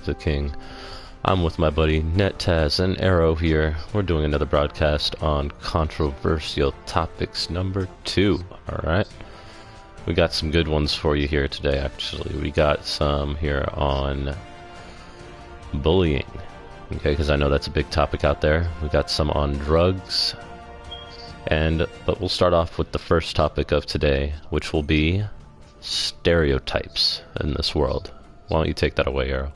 the King. I'm with my buddy NetTaz and Arrow here. We're doing another broadcast on controversial topics number 2. Alright? We got some good ones for you here today, actually. We got some here on bullying. Okay, because I know that's a big topic out there. We got some on drugs. But we'll start off with the first topic of today, which will be stereotypes in this world. Why don't you take that away, Arrow?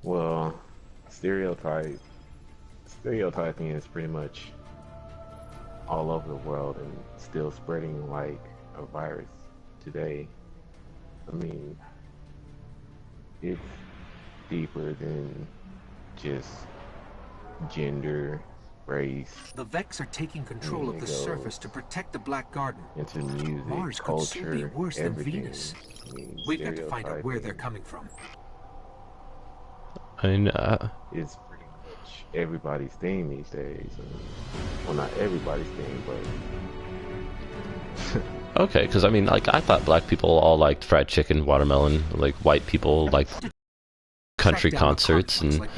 Well, stereotyping is pretty much all over the world and still spreading like a virus today. I mean, it's deeper than just gender, race. The Vex are taking control of the surface to protect the Black Garden. Into music, Mars culture, could soon be worse everything. than Venus. I mean, We've got to find out where they're coming from. I mean, it's pretty much everybody's thing these days. Well, not everybody's thing, but okay, because I mean, like, I thought black people all liked fried chicken, watermelon, like white people liked country concerts, and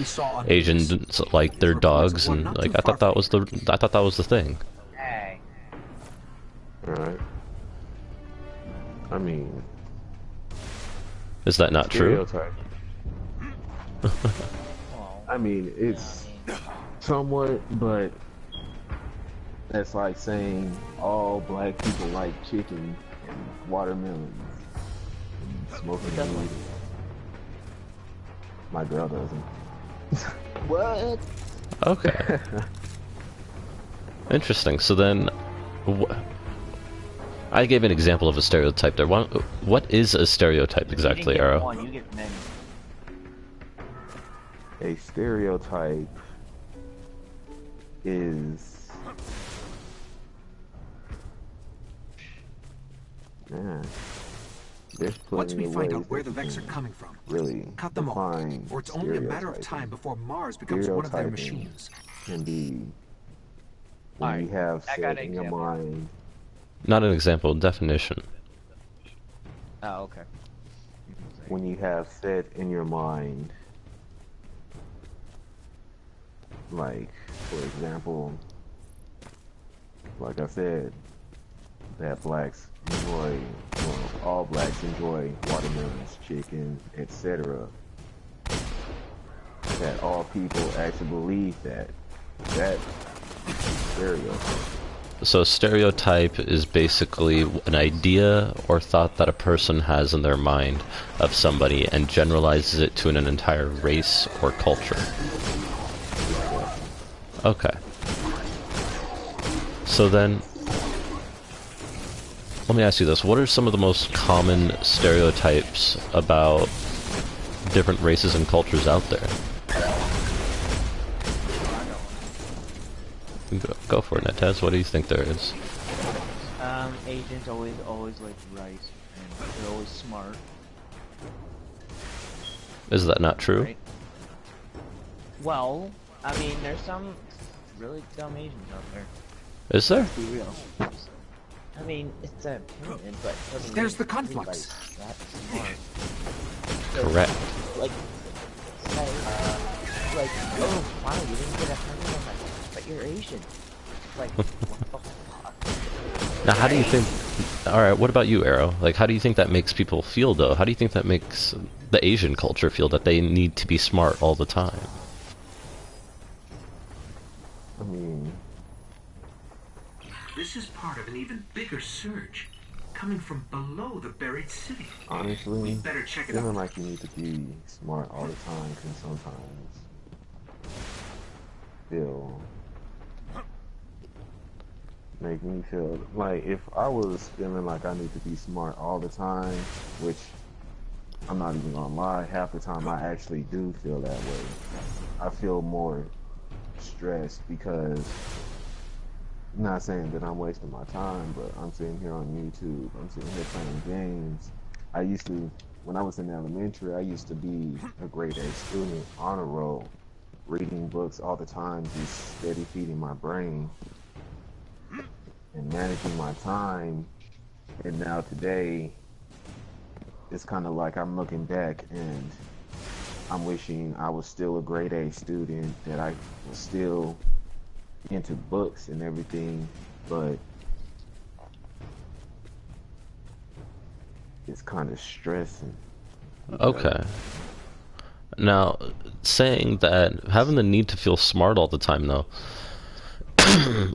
Asians like their dogs, and like I thought that was the thing. Hey. Alright. I mean, Is that not true? stereotype. I mean, it's somewhat, but that's like saying all black people like chicken and watermelons and smoking weed. My girl doesn't. What? Okay. Interesting. So then, I gave an example of a stereotype there. What is a stereotype exactly, You Arrow? one, you get many. A stereotype is, man, there's plenty Once we of find ways out where that the you Vex are can coming from, really cut them off, define or it's only a matter of stereotyping. time before Mars becomes one of their Stereotyping machines. can be when Alright, you have I got set an in your example. mind. Not an example, definition. Oh, okay. When you have set in your mind, like, for example, like I said, that blacks enjoy, well, all blacks enjoy watermelons, chicken, etc. That all people actually believe that. That's stereotype. So stereotype is basically an idea or thought that a person has in their mind of somebody and generalizes it to an entire race or culture. Okay. So then, let me ask you this. What are some of the most common stereotypes about different races and cultures out there? Go for it, NetTaz. What do you think there is? Asians always like rice, and they're always smart. Is that not true? Right? Well, I mean, there's some really dumb Asians out there. Is there? Let's be real. I mean, it's an opinion, but it doesn't There's mean the conflux. everybody's that smart. Correct. Like, oh, wow, you didn't get 100 on that, but you're Asian. Like, what the fuck? Now, how do you think... Alright, what about you, Arrow? Like, how do you think that makes people feel, though? How do you think that makes the Asian culture feel that they need to be smart all the time? I mean, This is part of an even bigger surge, coming from below the buried city. honestly, We better check it feeling out. like you need to be smart all the time can sometimes make me feel like if I was feeling like I need to be smart all the time, which I'm not even gonna lie, half the time I actually do feel that way. I feel more stressed because I'm not saying that I'm wasting my time, but I'm sitting here on YouTube, I'm sitting here playing games. When I was in elementary, I used to be a grade A student, honor roll, reading books all the time, just steady feeding my brain and managing my time. And now today, it's kind of like I'm looking back and I'm wishing I was still a grade A student, that I was still into books and everything, but it's kind of stressing. Okay. Now, saying that, having the need to feel smart all the time, though,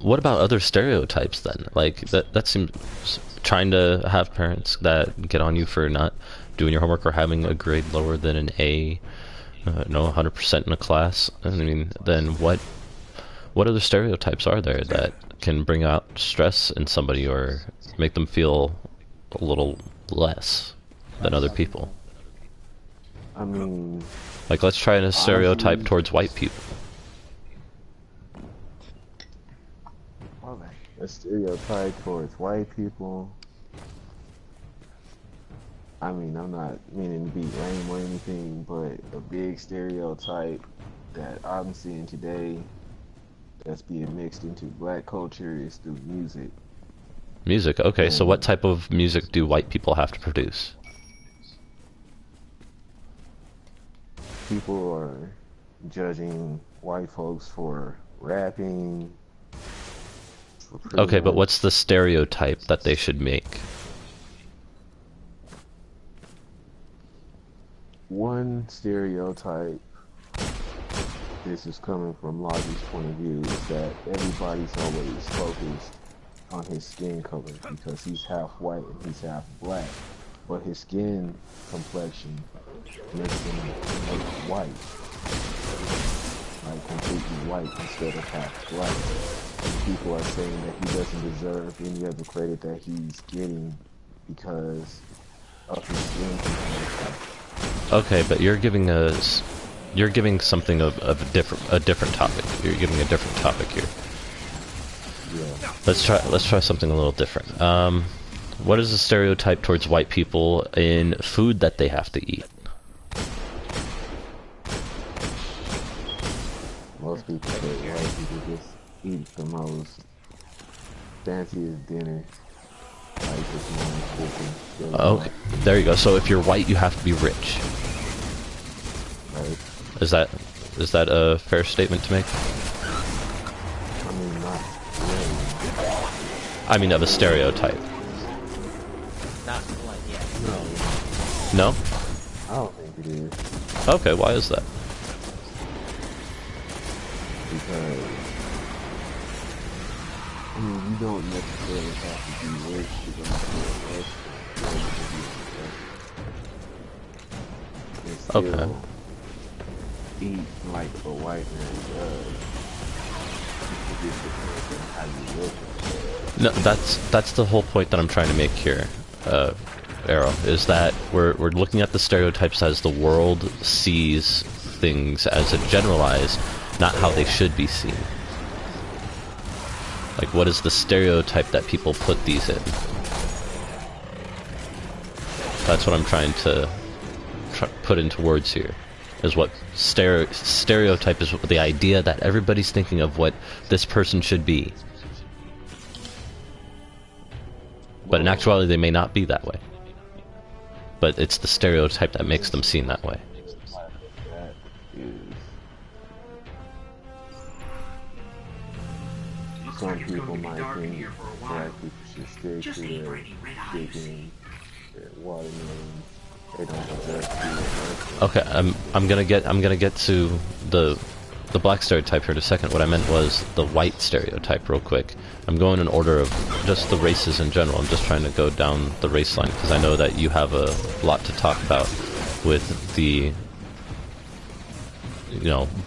what about other stereotypes then? Like, that seems, trying to have parents that get on you for not doing your homework or having a grade lower than an A, no, 100% in a class. I mean, then what other stereotypes are there that can bring out stress in somebody or make them feel a little less than other people? I mean, Like, let's try a stereotype honestly, towards white people. a stereotype towards white people. I mean, I'm not meaning to be lame or anything, but a big stereotype that I'm seeing today that's being mixed into black culture is through music. Music. Okay, so what And type of music do white people have to produce? people are judging white folks for rapping, for pretty Okay, but much what's the stereotype that they should make? one stereotype. This is coming from Logic's point of view, is that everybody's always focused on his skin color because he's half white and he's half black, but his skin complexion makes him look white, like completely white instead of half black. And people are saying that he doesn't deserve any of the credit that he's getting because of his skin complexion. Okay, but you're giving something of a different topic. You're giving a different topic here. Yeah. Let's try something a little different. What is the stereotype towards white people in food that they have to eat? Most people say white people just eat the most fanciest dinner, like just one cooking. Okay, there you go. So if you're white, you have to be rich. Right? Is that a fair statement to make? I mean, not really. I mean, of a stereotype. Not one, yeah. No, No? I don't think it is, Okay, why is that? because I mean, you don't necessarily have to be rich to go to a restaurant. And still Okay. eat like a white man does. It just depends on how you look at it. No, that's the whole point that I'm trying to make here, Arrow, is that we're looking at the stereotypes as the world sees things as a generalized, not how they should be seen. Like, what is the stereotype that people put these in? That's what I'm trying to put into words here. Is what stereotype is the idea that everybody's thinking of what this person should be. But in actuality, they may not be that way. But it's the stereotype that makes them seem that way. That is, some Like it's people going to be might dark in think here for a black while. people should stick Just to ain't their for any red eyes. chicken, their watermelon. They don't deserve to be arrested. Okay, I'm gonna get to the black stereotype here in a second. What I meant was the white stereotype real quick. I'm going in order of just the races in general. I'm just trying to go down the race line because I know that you have a lot to talk about with the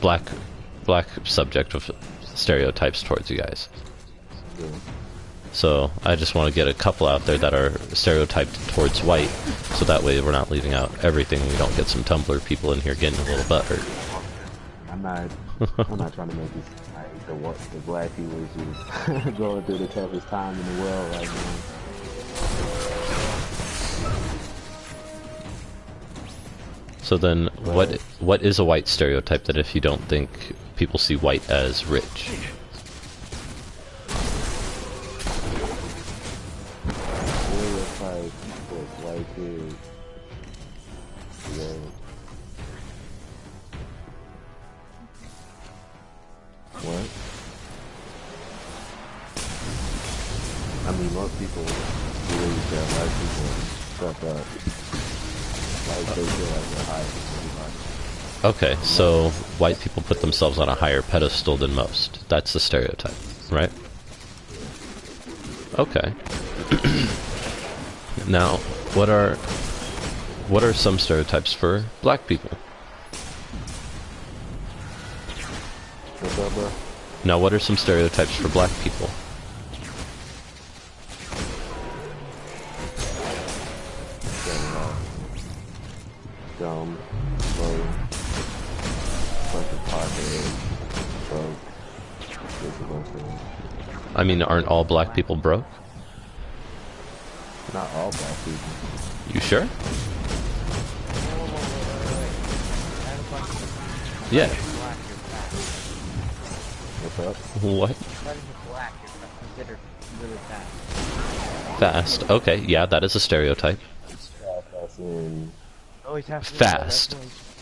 black subject of stereotypes towards you guys. Yeah. So I just want to get a couple out there that are stereotyped towards white, so that way we're not leaving out everything. We don't get some Tumblr people in here getting a little butthurt. I'm not trying to make this like the black people is just going through the toughest time in the world right now. So then, what is a white stereotype that if you don't think people see white as rich? Stereotype for white kids mean, most people believe that white people stuff up. Like they feel like they're higher than everybody. Okay, so white people put themselves on a higher pedestal than most. That's the stereotype, right? Okay. Now, what are some stereotypes for black people? What's up, bro? Now, what are some stereotypes for black people? Dumb, slow, bunch of potheads, broke, just a bunch of them. I mean, aren't all black people broke? Not all black people. You sure? Wait. I have a question. Yeah. Black, you're fat. What's up? What? Because you're black, you're considered really fat. Fast. Okay, yeah, that is a stereotype. Yeah, that's in Always have to Fast.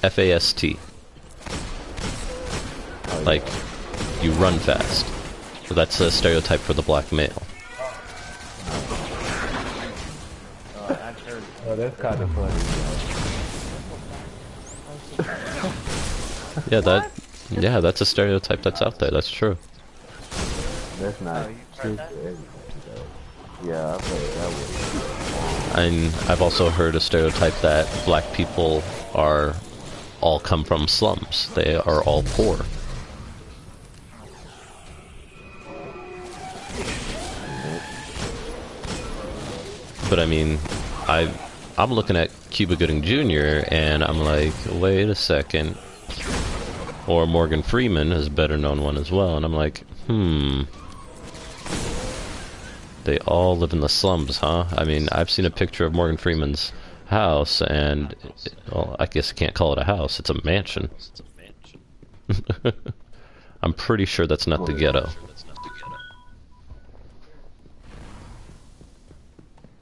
F-A-S-T. Like, you run fast. So that's a stereotype for the black male. I've heard. Oh, that's kind of funny. Yeah, that's a stereotype that's out there. That's true. That's not Oh, you've true heard for that? everybody, though. Yeah, I've heard that one. And I've also heard a stereotype that black people all come from slums. They are all poor. But I mean, I'm looking at Cuba Gooding Jr. and I'm like, wait a second. Or Morgan Freeman is a better known one as well, and I'm like, They all live in the slums, huh? I mean, I've seen a picture of Morgan Freeman's house, and well, I guess I can't call it a house. It's a mansion. I'm pretty sure that's not the ghetto.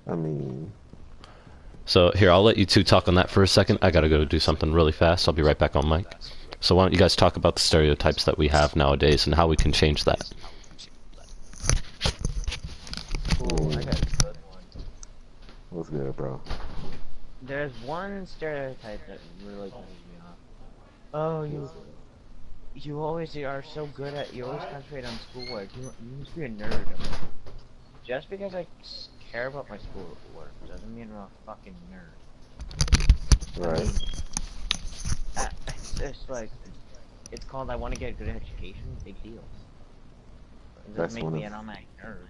I mean, So here, I'll let you two talk on that for a second. I gotta go do something really fast. I'll be right back on mic. So why don't you guys talk about the stereotypes that we have nowadays and how we can change that? Ooh, I got a good one. what's good, bro? There's one stereotype that really pisses me off. Oh, you always are so good at, you always concentrate on schoolwork. You must be a nerd. I'm like, just because I care about my schoolwork doesn't mean I'm a fucking nerd. Right. It's like, it's called I want to get a good education. Big deal. It That's doesn't make one me of- an automatic nerd.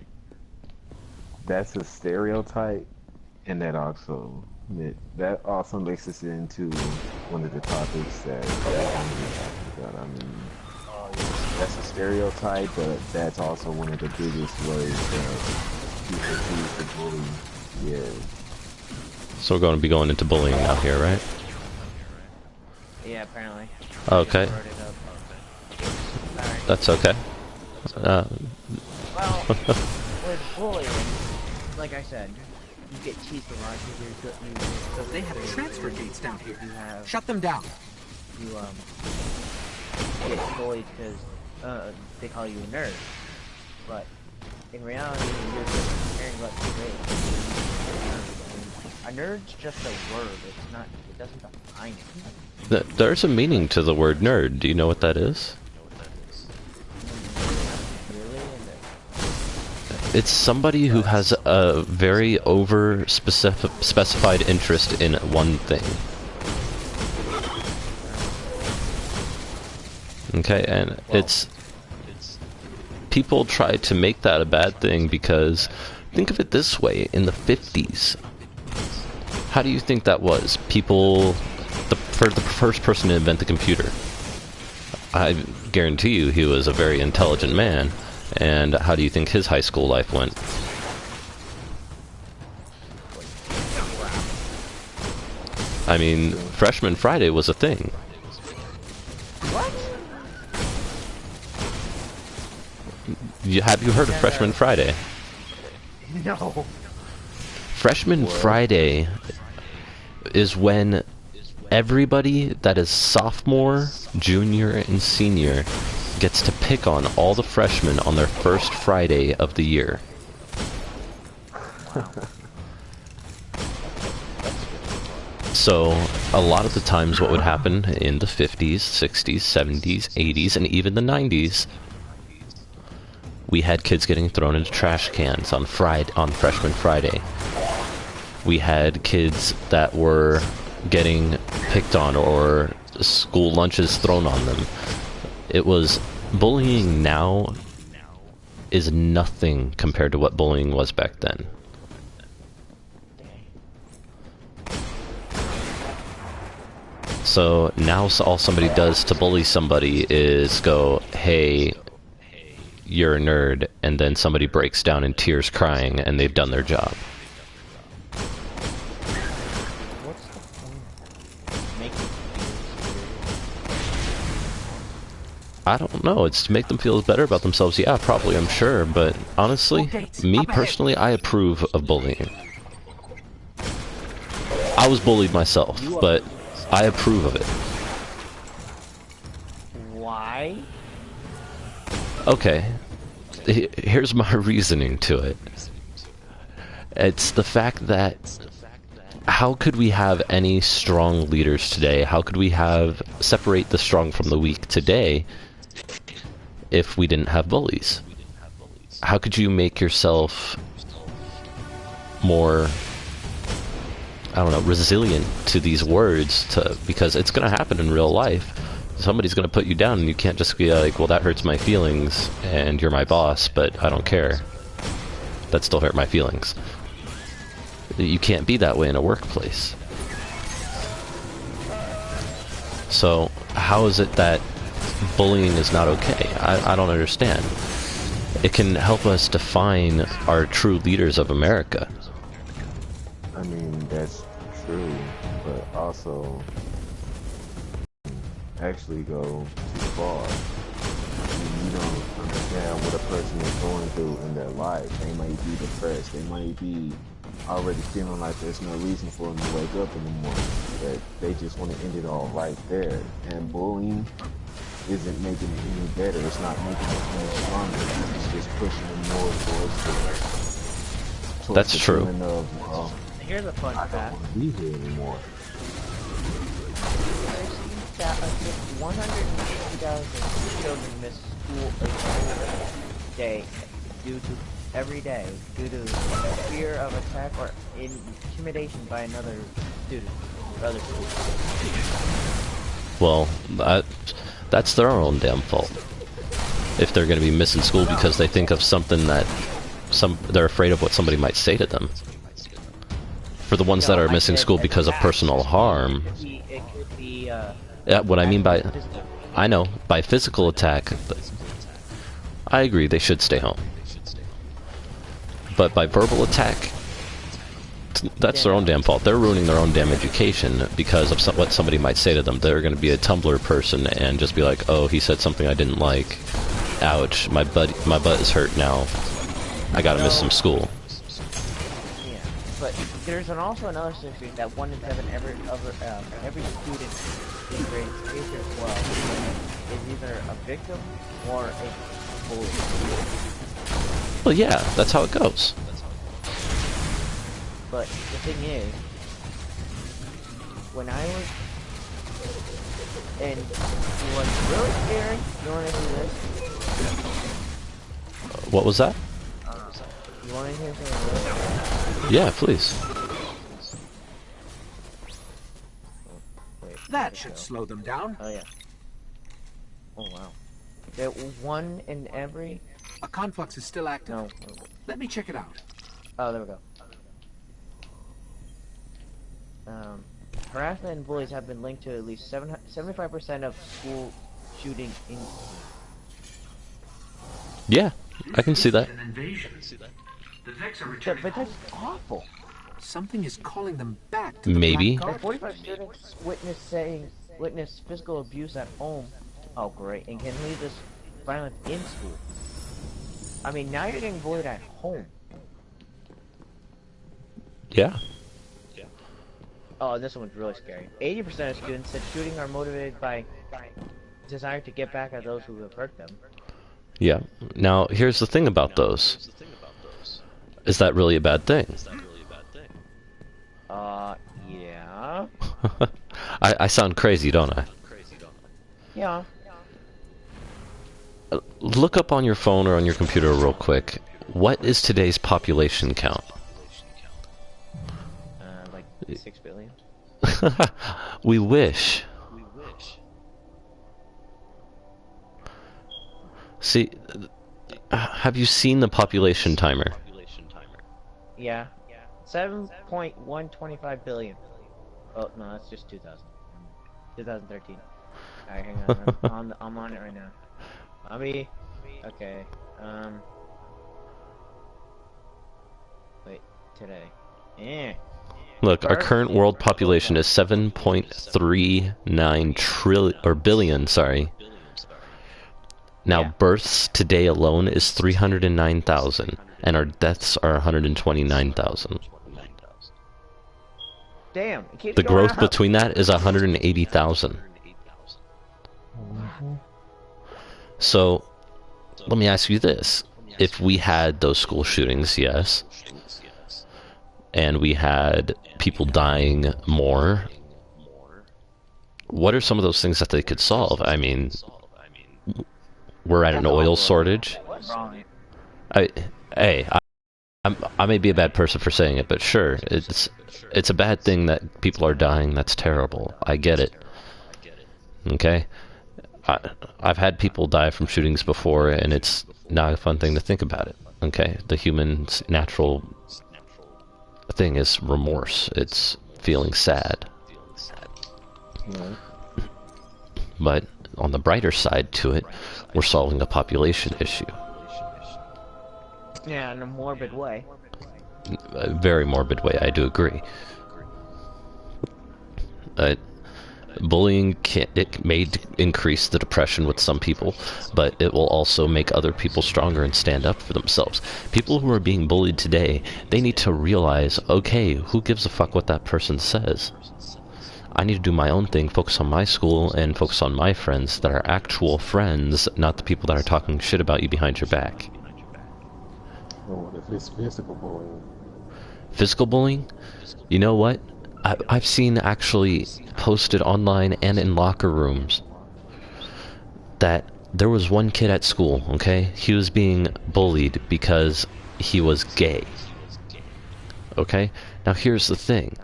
That's a stereotype, and that also makes us into one of the topics that I mean, that's a stereotype, but that's also one of the biggest ways that people choose to bully. Yeah. So we're going to be going into bullying now here, right? Yeah, apparently. Okay. I wrote it up. Sorry. That's okay. Well, with bullying, like I said, you get teased a lot because They have transfer gates down here. You have, Shut them down. you get bullied because they call you a nerd. But in reality, you're just caring about the grades. A nerd's just a word. It's not. It doesn't define it. There's a meaning to the word nerd. Do you know what that is? Really? It's somebody who has a very specified interest in one thing. Okay, and it's people try to make that a bad thing because think of it this way: in the 50s, how do you think that was? People, the first person to invent the computer. I guarantee you he was a very intelligent man. And how do you think his high school life went? I mean, Freshman Friday was a thing. What? Have you heard of Freshman Friday? No. Freshman Friday is when everybody that is sophomore, junior, and senior gets to pick on all the freshmen on their first Friday of the year. So, a lot of the times what would happen in the 50s, 60s, 70s, 80s, and even the 90s, we had kids getting thrown into trash cans on Freshman Friday. We had kids that were getting picked on or school lunches thrown on them. It was bullying now is nothing compared to what bullying was back then. So now all somebody does to bully somebody is go, hey, you're a nerd, and then somebody breaks down in tears crying and they've done their job. What's the point of making people feel I don't know, it's to make them feel better about themselves. Yeah, probably, I'm sure, but honestly, me personally, I approve of bullying. I was bullied myself, but I approve of it. Why? Okay, here's my reasoning to it. It's the fact that how could we have any strong leaders today? How could we separate the strong from the weak today if we didn't have bullies? How could you make yourself more, I don't know, resilient to these words, because it's going to happen in real life. Somebody's going to put you down and you can't just be like, well, that hurts my feelings and you're my boss, but I don't care. That still hurt my feelings. You can't be that way in a workplace. So how is it that bullying is not okay? I don't understand. It can help us define our true leaders of America. I mean, that's true, but also actually go too far. I mean, you don't understand what a person is going through in their life. They might be depressed. They might be already feeling like there's no reason for them to wake up in the morning. That they just want to end it all right there. And bullying isn't making it any better. It's not making it any stronger. It's just pushing them more towards That's the true. feeling of, well, Here's a fun I don't fact. want to be here anymore. That 150,000 children miss school every day every day due to fear of attack or intimidation by another student or other students. Well, that's their own damn fault. If they're going to be missing school because they think of something that they're afraid of what somebody might say to them. For the ones that are missing school because of personal harm, It could be what I mean by, physical. I know, by physical attack, I agree they should stay home. But by verbal attack, that's their own damn fault. They're ruining their own damn education because of what somebody might say to them. They're going to be a Tumblr person and just be like, oh, he said something I didn't like. Ouch, my butt is hurt now. I gotta miss some school. Yeah, but there's also another statistic that 1 in 7 every student in grades K through 12 is either a victim or a bully. Well, yeah, that's how it goes. But the thing is, when I was, and it was really scary. You want to hear this? What was that? You want to hear something really? Yeah, please. Wait, That should slow them down. Oh yeah. Oh wow. That 1 in every. A conflux is still active. No. Let me check it out. Oh, there we go. Harassment and bullies have been linked to at least 75% of school shooting incidents. Yeah, I can see that. An invasion. The Vex are Yeah, returning. but that's awful. Something is calling them back to the Maybe. Black And Guard. 45 students witness physical abuse at home. Oh, great. And can lead this violence in school. I mean, now you're getting bullied at home. Yeah. Oh, this one's really scary. 80% of students said shooting are motivated by desire to get back at those who have hurt them. Yeah. Now, here's the thing about those. Is that really a bad thing? Yeah. I sound crazy, don't I? Yeah. Look up on your phone or on your computer real quick. What is today's population count? Like 6 billion. We wish. See, have you seen the population timer? Yeah. 7.125 billion. Oh no, that's just 2000. 2013. Alright, hang on. I'm on it right now. Mommy. Okay. Wait. Today. Look, our current world population is 7.39 trillion or billion. Sorry. Now, Yeah. births today alone is 309,000, and our deaths are 129,000. Damn. It keeps The going growth up. between that is 180,000. So, let me ask you this. If we had those school shootings, yes, and we had people dying more, what are some of those things that they could solve? I mean, we're at an oil shortage. I may be a bad person for saying it, but sure, it's a bad thing that people are dying. That's terrible. I get it. Okay? I've had people die from shootings before, and it's not a fun thing to think about it. Okay? The human's natural thing is remorse. It's feeling sad. But on the brighter side to it, we're solving a population issue. Yeah, in a morbid way. A very morbid way, I do agree. Bullying it may increase the depression with some people, but it will also make other people stronger and stand up for themselves. People who are being bullied today, they need to realize, okay, who gives a fuck what that person says? I need to do my own thing, focus on my school, and focus on my friends that are actual friends, not the people that are talking shit about you behind your back. Or if it's physical bullying. Physical bullying? You know what? I've seen actually posted online and in locker rooms that there was one kid at school, okay? He was being bullied because he was gay. Okay? Now here's the thing.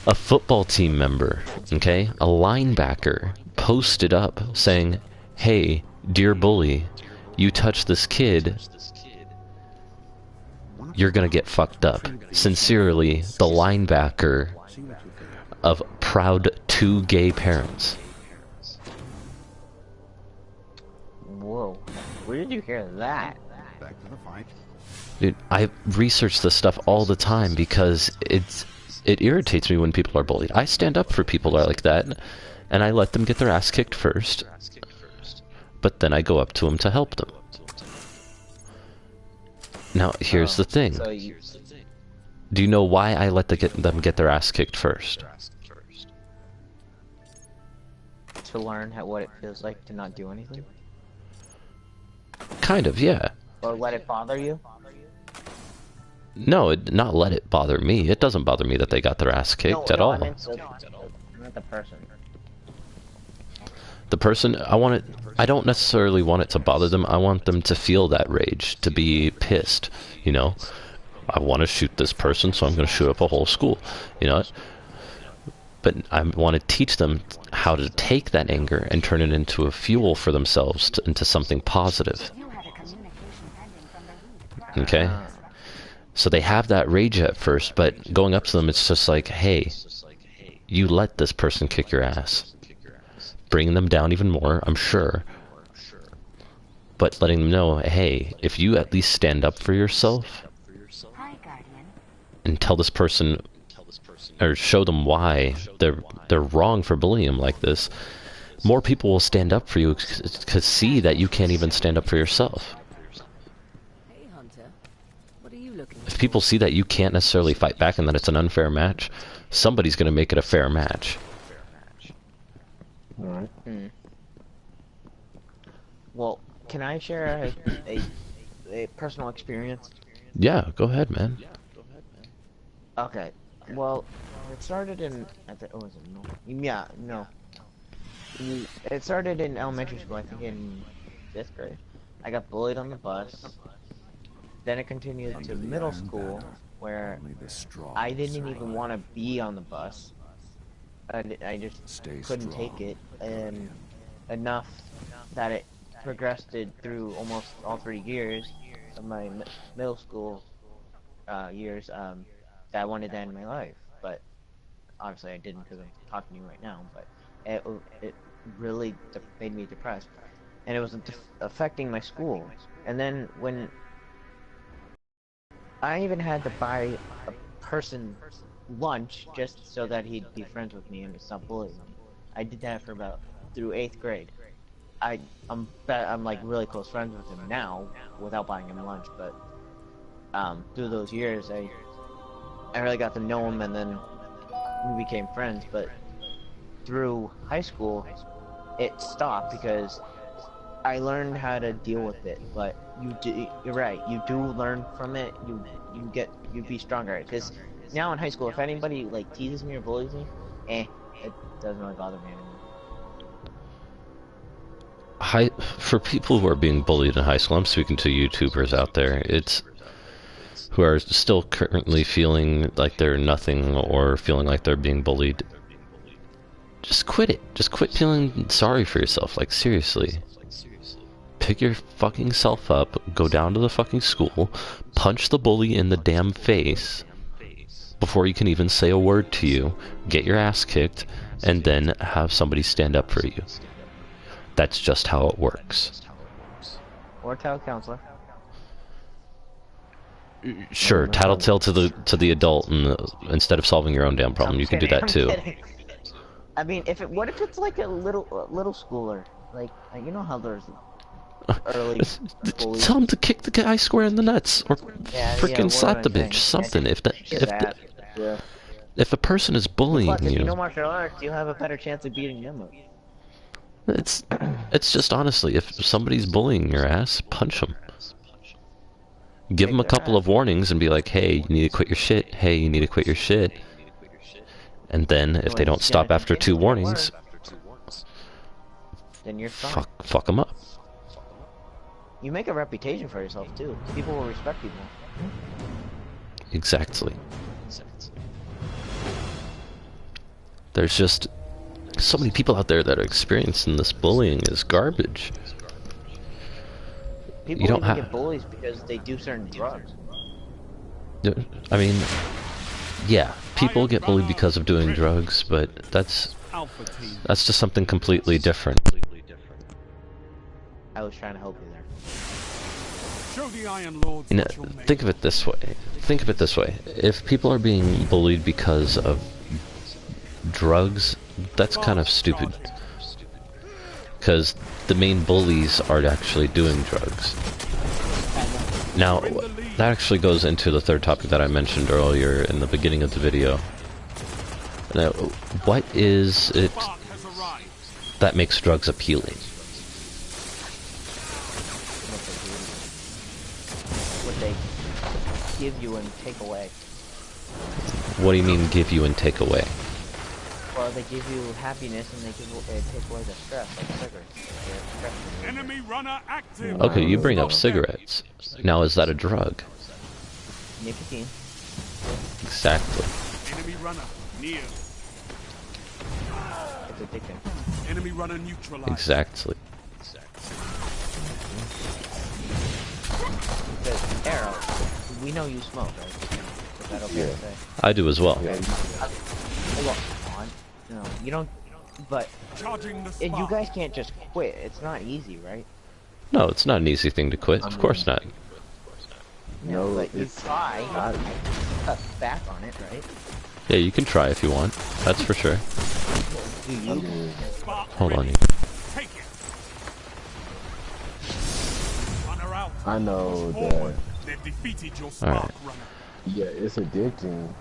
A football team member, okay? A linebacker posted up saying, "Hey, dear bully, you touch this kid, you're gonna get fucked up. Sincerely, the linebacker of proud 2 gay parents." Whoa. Where did you hear that? Back to the fight. Dude, I research this stuff all the time because it irritates me when people are bullied. I stand up for people like that, and I let them get their ass kicked first, but then I go up to them to help them. Now, here's the thing. So Do you know why I let them get their ass kicked first? to learn what it feels like to not do anything? Kind of, yeah. Or let it bother you? No, not let it bother me. It doesn't bother me that they got their ass kicked at all. I meant the person. The person, I don't necessarily want it to bother them. I want them to feel that rage, to be pissed, you know? I want to shoot this person, so I'm going to shoot up a whole school, you know? But I want to teach them how to take that anger and turn it into a fuel for themselves, into something positive. Okay? So they have that rage at first, but going up to them, it's just like, hey, you let this person kick your ass. Bringing them down even more, I'm sure. But letting them know, hey, if you at least stand up for yourself and tell this person, or show them why they're wrong for bullying them like this, more people will stand up for you because see that you can't even stand up for yourself. Hey, Hunter. What are you looking If people see that you can't necessarily fight back and that it's an unfair match, somebody's going to make it a fair match. Alright. Well, can I share a personal experience? Yeah, go ahead, man. Okay. Well, it started in oh, was it no? Yeah, no. It started in elementary school. I think in 5th grade. I got bullied on the bus. Then it continued to middle school, where I didn't even want to be on the bus. I just couldn't take it, and enough that it progressed it through almost all 3 years of my middle school years. That I wanted to end my life, but obviously I didn't because I'm talking to you right now. But it really made me depressed, and it was affecting my school. And then when I even had to buy a person lunch just so that he'd be friends with me and stop bullying me. I did that for about through 8th grade. I'm like really close friends with him now without buying him lunch, but through those years I really got to know him, and then we became friends. But through high school it stopped because I learned how to deal with it. But you're right, you do learn from it. You be stronger, because now in high school if anybody like teases me or bullies me, it doesn't really bother me anymore. For people who are being bullied in high school, I'm speaking to YouTubers out there, who are still currently feeling like they're nothing or feeling like they're being bullied. Just quit it. Just quit feeling sorry for yourself. Like, seriously. Pick your fucking self up, go down to the fucking school, punch the bully in the damn face before he can even say a word to you, get your ass kicked, and then have somebody stand up for you. That's just how it works. Or tell a counselor. Sure, tattletale to the adult, and instead of solving your own damn problem, you can do that too. I mean, what if it's like a little schooler? Like, you know how there's early bullies. Tell him to kick the guy square in the nuts, or freaking slap the bitch, something. If a person is bullying Plus, if you you, know martial arts, you have a better chance of beating them up. it's just honestly, if somebody's bullying your ass, punch them. Give them a couple of warnings and be like, hey, you need to quit your shit. Hey, you need to quit your shit. And then, if they don't stop after 2 warnings, then you're fine. Fuck them up. You make a reputation for yourself too. People will respect you more. Exactly. There's just so many people out there that are experiencing this bullying is garbage. People don't get bullies because they do certain drugs. I mean, yeah, people get bullied because of doing drugs, but that's just something completely different. I was trying to help you there. You know, think of it this way. If people are being bullied because of drugs, that's kind of stupid. Because the main bullies are actually doing drugs. Now, that actually goes into the third topic that I mentioned earlier in the beginning of the video. Now, what is it that makes drugs appealing? What they give you and take away. What do you mean, give you and take away? Well, they give you happiness and they take away the stress, like cigarettes. Enemy runner active. Okay, you bring up cigarettes. Now, is that a drug? Nicotine. Exactly. Enemy runner near. It's addicting. Enemy runner neutralized. Exactly. Because, Arrow, we know you smoke, right? Is that okay to say? I do as well. Hold on. No, you don't. But you guys can't just quit. It's not easy, right? No, it's not an easy thing to quit. Of course not. No, but you try. Cut back on it, right? Yeah, you can try if you want. That's for sure. Do you? Hold on. Take it. I know that. They've defeated your All spark right. runner. Yeah, it's addicting,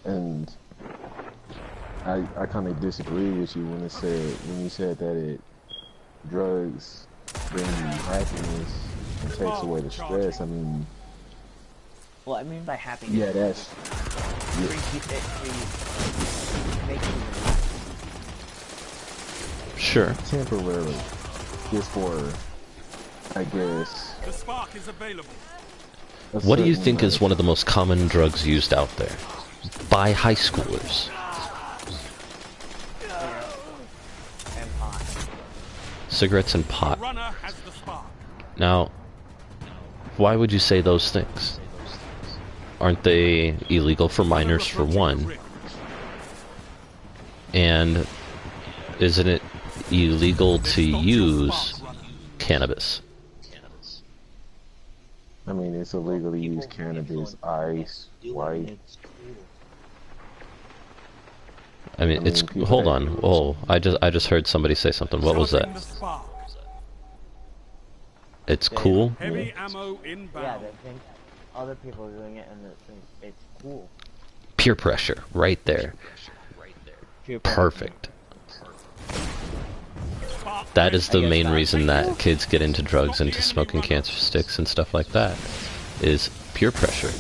and I kind of disagree with you when you said that drugs bring you happiness It takes away the stress. I mean, Well, I mean by happiness. yeah, that's Make you relax. Sure. temporary. Just for, I guess. The spark is available. What do you think is one of the most common drugs used out there? By high schoolers. And pot. Cigarettes and pot. Runner has the spark. Now, why would you say those things? Aren't they illegal for minors for one? And isn't it illegal to use cannabis? I mean, it's illegal to use cannabis, ice, white. I mean, it's people hold that on. use- Oh, I just heard somebody say something. What was Charging that? the spark. It's cool. Heavy ammo Yeah, inbound. they think other people are doing it and they think it's cool. Peer pressure, right there. Peer pressure. Perfect. Spark That is the guess main not. reason that kids get into drugs, into smoking cancer sticks and stuff like that, is peer pressure.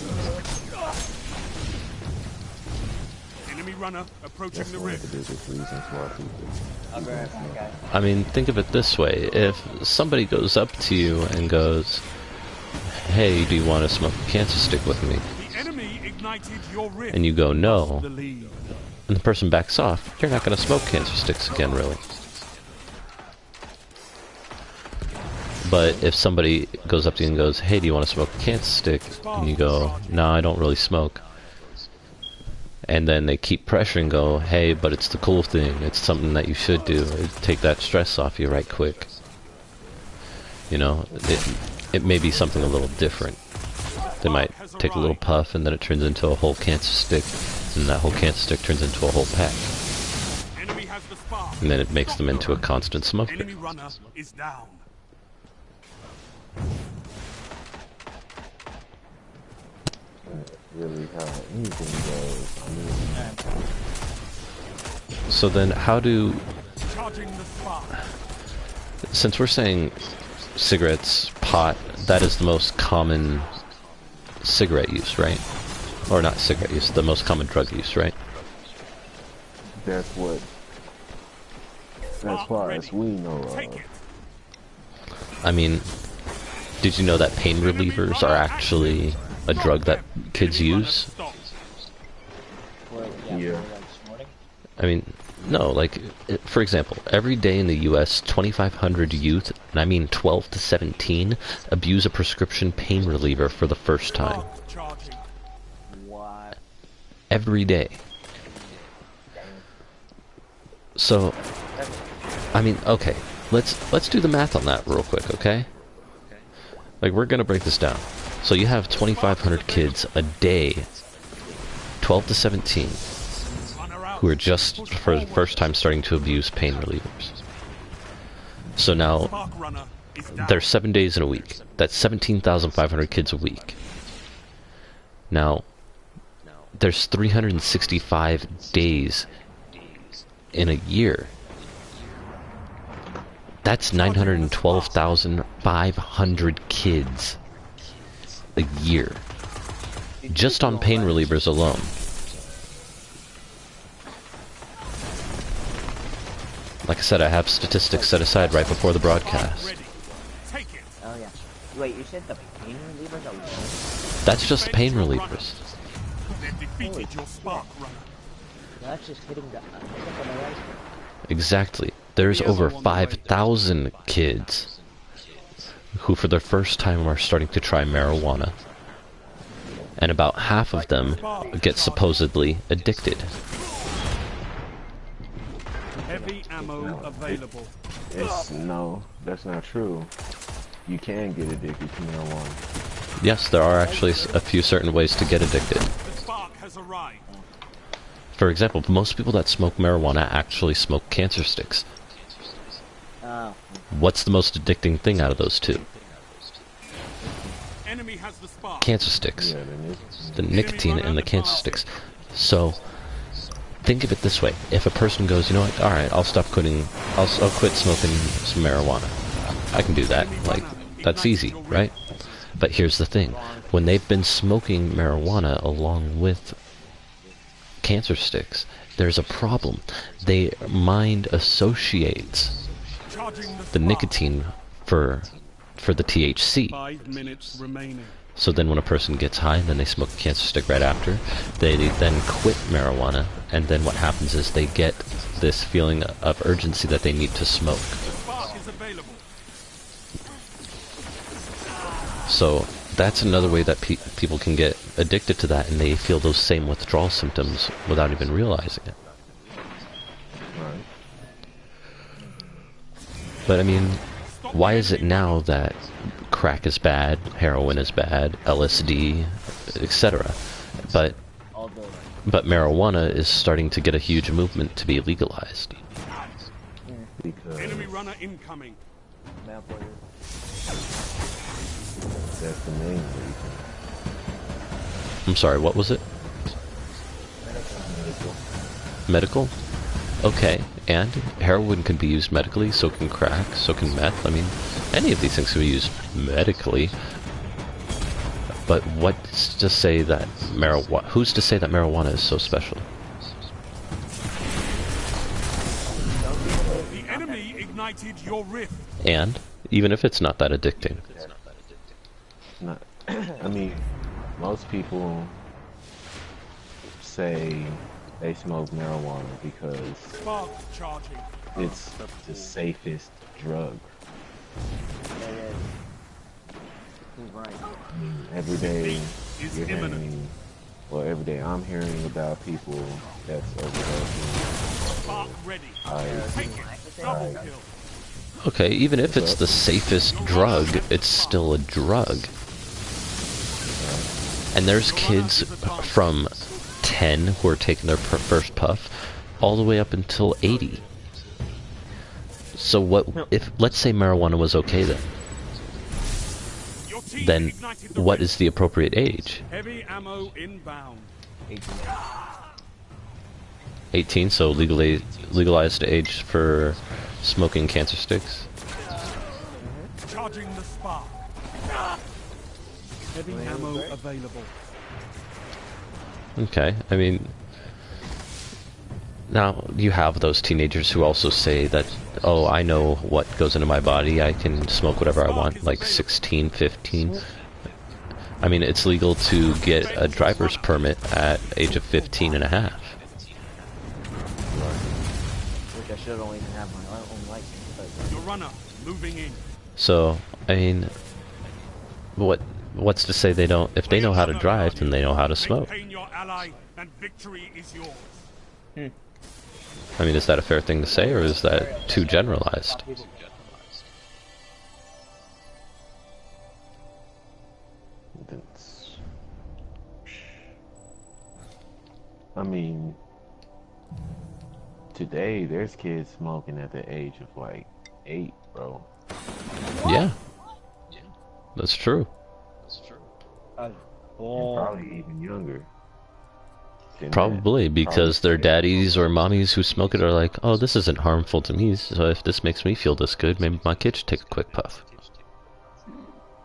enemy runner approaching That's the one rim. of the biggest reasons why people. I'll be right back, guys. I mean, think of it this way. If somebody goes up to you and goes, "Hey, do you want to smoke a cancer stick with me?" The enemy ignited your rim. And you go, "No," The lead. and the person backs off, you're not going to smoke cancer sticks again, really. But if somebody goes up to you and goes, "Hey, do you want to smoke a cancer stick?" and you go, "No, I don't really smoke." And then they keep pressuring, go, "Hey, but it's the cool thing. It's something that you should do. It'd take that stress off you right quick." You know, it may be something a little different. They might take a little puff, and then it turns into a whole cancer stick, and that whole cancer stick turns into a whole pack, Enemy has the spark. and then it makes them into a constant smoker. Enemy runner is down. Really, how anything goes. I mean, So then, how do, Charging the spark. since we're saying cigarettes, pot, that is the most common cigarette use, right? Or not cigarette use, the most common drug use, right? that's what, as far as we know Take of. it. I mean, did you know that pain relievers are actually a drug that kids Enemy runner use? stopped. Well, Yeah. like snorting. I mean, no, like, for example, every day in the US, 2,500 youth, and I mean 12 to 17, abuse a prescription pain reliever for the first time. Spark charging. What? Every day. So, I mean, okay, let's do the math on that real quick, okay? Like, we're gonna break this down. So you have 2,500 kids a day, 12 to 17, Runner out. who are just for the first time starting to abuse pain relievers. So now, Spark runner is down. there's 7 days in a week. That's 17,500 kids a week. Now, there's 365 days in a year. That's 912,500 kids a year. Just on pain relievers alone. Like I said, I have statistics set aside right before the broadcast. Ready. Take it. Oh yeah. Wait, you said the pain relievers alone? That's just pain relievers. They've defeated your spark runner. That's just hitting the tip of the iceberg. Exactly. There's over 5,000 kids who for their first time are starting to try marijuana. And about half of them get supposedly addicted. Heavy ammo available. No, that's not true. You can get addicted to marijuana. Yes, there are actually a few certain ways to get addicted. The spark has arrived. For example, most people that smoke marijuana actually smoke cancer sticks. Oh. What's the most addicting thing out of those two? Enemy has the spark. Cancer sticks. Yeah, then it's The nicotine and the cancer sticks. So, think of it this way. If a person goes, you know what, alright, I'll quit smoking some marijuana. I can do that. Like, That's easy, right? But here's the thing. When they've been smoking marijuana along with cancer sticks, there's a problem. Their mind associates the nicotine for the THC. 5 minutes remaining. So then when a person gets high and then they smoke a cancer stick right after, they then quit marijuana, and then what happens is they get this feeling of urgency that they need to smoke. The spark is available. So that's another way that people can get addicted to that, and they feel those same withdrawal symptoms without even realizing it. Right. But I mean, why is it now that crack is bad, heroin is bad, LSD, etc., but marijuana is starting to get a huge movement to be legalized? Because Enemy runner incoming. that's the main reason. I'm sorry, what was it? Medical? Okay, and heroin can be used medically, so can crack, so can meth. I mean, any of these things can be used medically. But what's to say that who's to say that marijuana is so special? The enemy ignited your rift. And even if it's not that addicting. Not, I mean, most people say they smoke marijuana because Spark charging. it's the safest drug. I mean, every day Is you're imminent. hearing, well, every day I'm hearing about people that's overdosing. Spark ready. Take it. Double kill. Okay, even if it's the safest drug, it's still a drug. And there's kids from 10 who are taking their first puff all the way up until 80. So what if, let's say marijuana was okay then? Your team Then ignited the what rift. is the appropriate age? Heavy ammo inbound. 18, so legalized age for smoking cancer sticks. Charging the spark. Heavy ammo available. Okay, I mean, now you have those teenagers who also say that, oh, I know what goes into my body, I can smoke whatever I want, like 16, 15. I mean, it's legal to get a driver's permit at age of 15 and a half. Which I should only even have my own license. Your runner moving in. So, I mean, what's to say they don't, if they know how to drive, then they know how to smoke. Maintain your ally, and victory is yours. I mean, is that a fair thing to say, or is that too generalized? That's, I mean, today there's kids smoking at the age of like 8, bro. Yeah. That's true. And probably even younger. than that. Probably because their daddies or mommies who smoke it are like, oh, this isn't harmful to me, so if this makes me feel this good, maybe my kid should take a quick puff.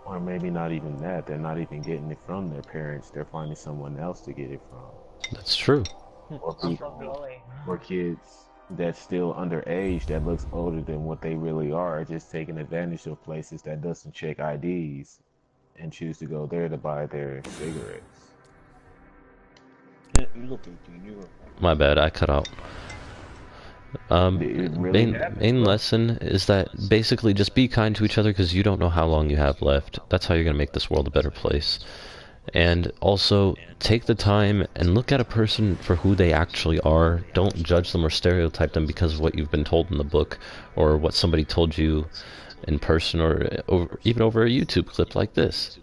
Or maybe not even that. They're not even getting it from their parents. They're finding someone else to get it from. That's true. Or people, or kids that's still underage that looks older than what they really are, just taking advantage of places that doesn't check IDs and choose to go there to buy their cigarettes. My bad, I cut out. It really happens, Main bro. lesson is that basically just be kind to each other because you don't know how long you have left. That's how you're going to make this world a better place. And also, take the time and look at a person for who they actually are. Don't judge them or stereotype them because of what you've been told in the book or what somebody told you in person or even over a YouTube clip like this.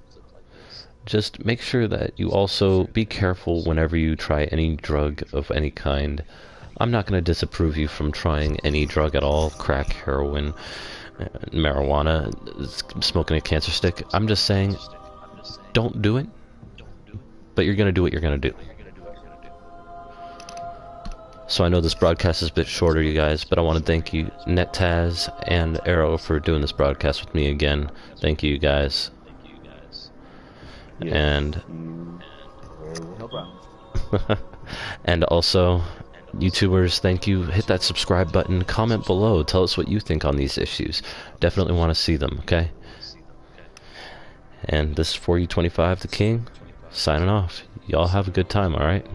Just make sure that you also be careful whenever you try any drug of any kind. I'm not going to disapprove you from trying any drug at all, crack, heroin, marijuana, smoking a cancer stick. I'm just saying, don't do it, but you're going to do what you're going to do. So I know this broadcast is a bit shorter, you guys, but I want to thank you, NetTaz and Arrow, for doing this broadcast with me again. Thank you, guys. Yes, And No problem. and also, YouTubers, thank you. Hit that subscribe button. Comment below. Tell us what you think on these issues. Definitely want to see them, okay? And this is Foryou25, the King, signing off. Y'all have a good time, alright?